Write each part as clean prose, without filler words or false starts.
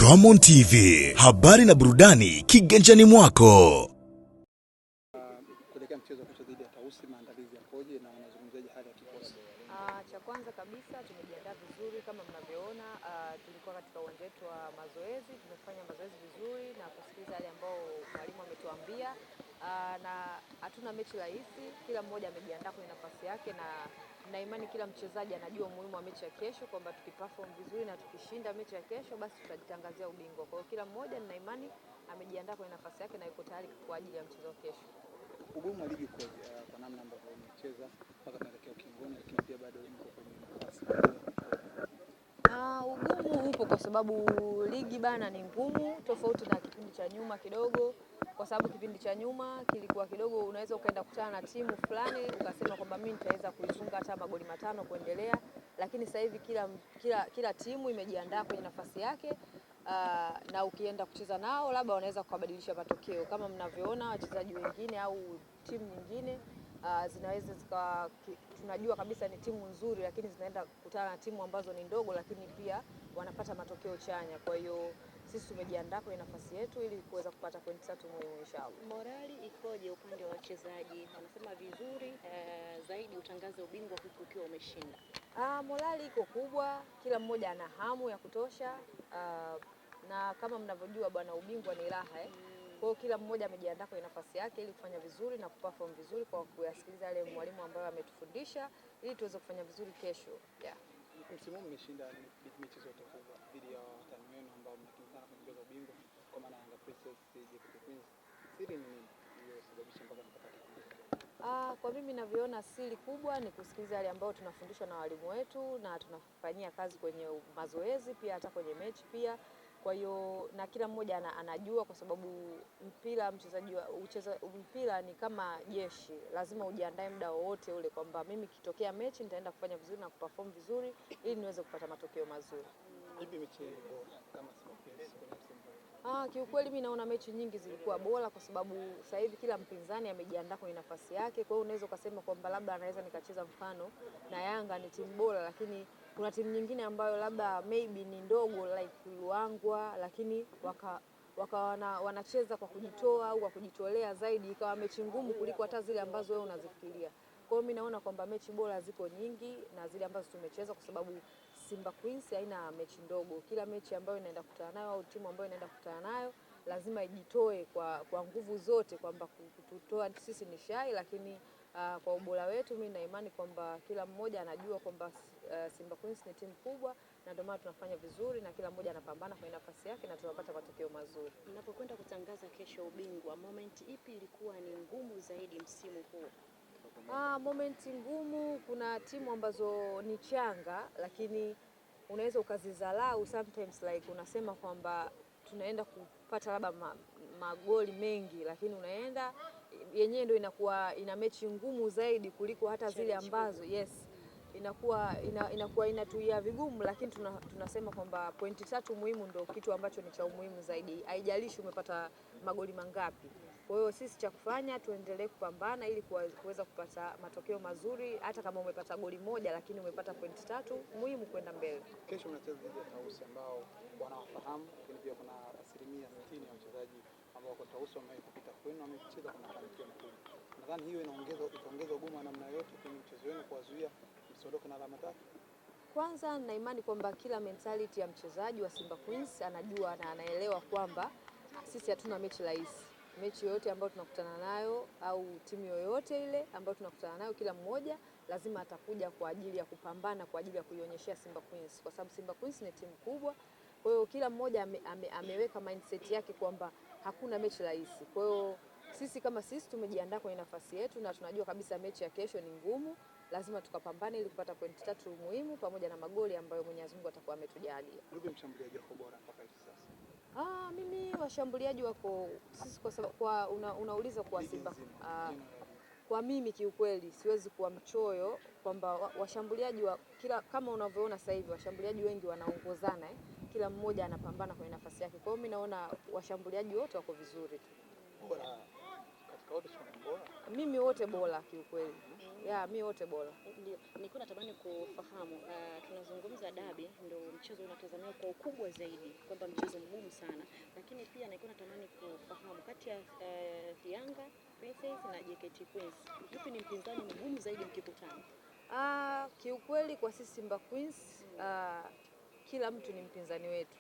Ramon TV, habari na burudani kiganjani mwako. Kuelekea mchezo kesho dhidi ya Tausi, maandalizi yakoje na unazungumziaje hali ya kikosi? Cha kwanza kabisa tumejiandaa vizuri kama mnavyoona. Tulikuwa katika uwanja wetu wa mazoezi, tumefanya mazoezi vizuri na kusikiliza yale ambao mwalimu ametuambia. Na hatuna mechi rahisi, kila mmoja amejiandaa kwenye nafasi yake na imani kila mchezaji anajua umuhimu wa mechi ya kesho, kwamba tukiperform vizuri na tukishinda mechi ya kesho basi tutajitangazia ubingwa. Kwa hiyo kila mmoja nina imani amejiandaa kwenye nafasi yake na yuko tayari kwa ajili ya mchezo wa kesho. Ugumu wa ligi kwa namna ambavyo umecheza mpaka tunaelekea ukingoni, lakini pia bado mko kwenye nafasi. Ugumu upo kwa sababu ligi bana ni ngumu, tofauti na kipindi cha nyuma kidogo, kwa sababu kipindi cha nyuma kilikuwa kidogo unaweza ukaenda kukutana na timu fulani ukasema kwamba mimi nitaweza kuifunga hata magoli 5 kuendelea, lakini sasa hivi kila timu imejiandaa kwenye nafasi yake. Na ukienda kucheza nao labda wanaweza kubadilisha matokeo kama mnavyoona wachezaji wengine au timu nyingine zinaweza tunajua kabisa ni timu nzuri, lakini zinaenda kukutana na timu ambazo ni ndogo lakini pia wanapata matokeo chanya. Kwa hiyo sisi tumejiandaa kwenye nafasi yetu ili kuweza kupata pointi 3 muhimu inshallah. Morali ikoje upande wa wachezaji? Wanasema vizuri zaidi utangaze ubingwa huku ukiwa umeshinda. Morali iko kubwa, kila mmoja ana hamu ya kutosha, na kama mnavyojua bwana, ubingwa ni raha Kwa hiyo kila mmoja amejiandaa kwenye nafasi yake ili kufanya vizuri na kuperform vizuri kwa kuyasikiliza yale mwalimu ambaye ametufundisha ili tuweze kufanya vizuri kesho. Msimu huu mmeshinda mechi zote kubwa dhidi ya watani wenu ambao mnakimbizana kwenye mchezo wa ubingwa kwa maana Yanga Princess, JKT Queens. Siri ni nini iliyosababisha mpaka mkapata ubingwa? Kwa mimi ninavyoona siri kubwa ni kusikiliza yale ambao tunafundishwa na walimu wetu na tunafanyia kazi kwenye mazoezi pia hata kwenye mechi pia. Kwa hiyo na kila mmoja anajua, kwa sababu mpira ni kama jeshi, lazima ujiandae muda wowote ule kwamba mimi kitokea mechi nitaenda kufanya vizuri na kuperform vizuri ili niweze kupata matokeo mazuri. Ipi mechi bora kama Simba Queens kwenye msimu huu? Kiukweli mimi naona mechi nyingi zilikuwa bora, kwa sababu sasa hivi kila mpinzani amejiandaa kwenye nafasi yake. Kwa hiyo unaweza kusema kwamba labda anaweza nikacheza mfano na Yanga ni timu bora, lakini kuna timu nyingine ambayo labda maybe ni ndogo like Luangwa, lakini wanacheza kwa kujitoa au kwa kujitolea zaidi, ikawa mechi ngumu kuliko hata zile ambazo wewe unazifikiria. Kwa hiyo mimi naona kwamba mechi bora ziko nyingi na zile ambazo tumecheza, kwa sababu Simba Queens haina mechi ndogo. Kila mechi ambayo inaenda kukutana nayo au timu ambayo inaenda kukutana nayo lazima ijitoe kwa nguvu zote, kwamba kututoa sisi ni shai, lakini kwa ubora wetu mimi na imani kwamba kila mmoja anajua kwamba Simba Queens ni timu kubwa, na ndio maana tunafanya vizuri na kila mmoja anapambana kwenye nafasi yake na tunapata matokeo mazuri. Mnapokwenda kutangaza kesho ubingwa, moment ipi ilikuwa ni ngumu zaidi msimu huu? Momenti ngumu, kuna timu ambazo ni changa lakini unaweza ukazizalau sometimes, like unasema kwamba tunaenda kupata labda magoli mengi, lakini unaenda yenyewe ndio inakuwa ina mechi ngumu zaidi kuliko hata zile ambazo inakuwa inatuia vigumu, lakini tunasema kwamba pointi 3 muhimu ndio kitu ambacho ni cha umuhimu zaidi, haijalishi umepata magoli mangapi. Kwa hiyo sisi cha kufanya tuendelee kupambana ili kuweza kupata matokeo mazuri, hata kama umepata goli moja lakini umepata pointi 3 muhimu kwenda mbele. Kesho mnacheza dhidi ya Tausi ambao wanawafahamu, lakini pia kuna asilimia 60 ya wachezaji ambao kwa Tausi wamepita kwenu wamecheza kwa mafanikio makubwa. Nadhani hiyo itaongeza ugumu wa namna yote kwenye mchezo wenu kuwazuia msiondoke na alama 3. Kwanza na imani kwamba kila mentality ya mchezaji wa Simba Queens anajua na anaelewa kwamba sisi hatuna mechi rahisi. Mechi yoyote ambayo tunakutana nayo au timu yoyote ile ambayo tunakutana nayo, kila mmoja lazima atakuja kwa ajili ya kupambana, kwa ajili ya kuionyeshia Simba Queens, kwa sababu Simba Queens ni timu kubwa. Kwa hiyo kila mmoja ameweka mindset yake kwamba hakuna mechi rahisi. Kwa hiyo sisi kama sisi tumejiandaa kwenye nafasi yetu na tunajua kabisa mechi ya kesho ni ngumu, lazima tukapambane ili kupata pointi 3 muhimu pamoja na magoli ambayo Mwenyezi Mungu atakuwa ametujalia. Yupi mshambuliaji wako bora mpaka hivi sasa? Mimi washambuliaji wako sisi, kwa sababu unauliza kwa Simba. Kwa mimi kiukweli siwezi kuwa mchoyo kwamba washambuliaji kama unavyoona sasa hivi washambuliaji wengi wanaongozana, kila mmoja anapambana kwenye nafasi yake. Kwa hiyo mimi naona washambuliaji wote wako vizuri tu. Bora katika wote ni bora? Mimi wote bora kiukweli. Mimi wote bora. Ndio, nilikuwa natamani kufahamu, tunazungumza dabi ndio mchezo unatazamiwa kwa ukubwa zaidi, kwamba mchezo mgumu sana, lakini pia nilikuwa natamani kufahamu kati ya Yanga Princess na JKT Queens, yupi ni mpinzani mgumu zaidi mkikutana? Kiukweli kwa sisi Simba Queens, kila mtu ni mpinzani wetu.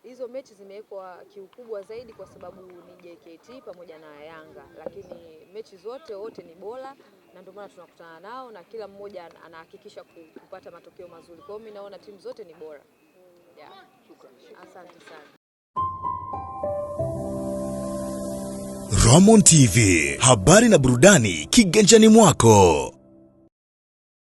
Hizo mechi zimewekwa kiukubwa zaidi kwa sababu ni JKT pamoja na Yanga, lakini mechi zote wote ni bora na ndio maana tunakutana nao na kila mmoja anahakikisha kupata matokeo mazuri. Kwa hiyo mimi naona timu zote ni bora. Asante sana. Roman TV, habari na burudani kiganjani mwako.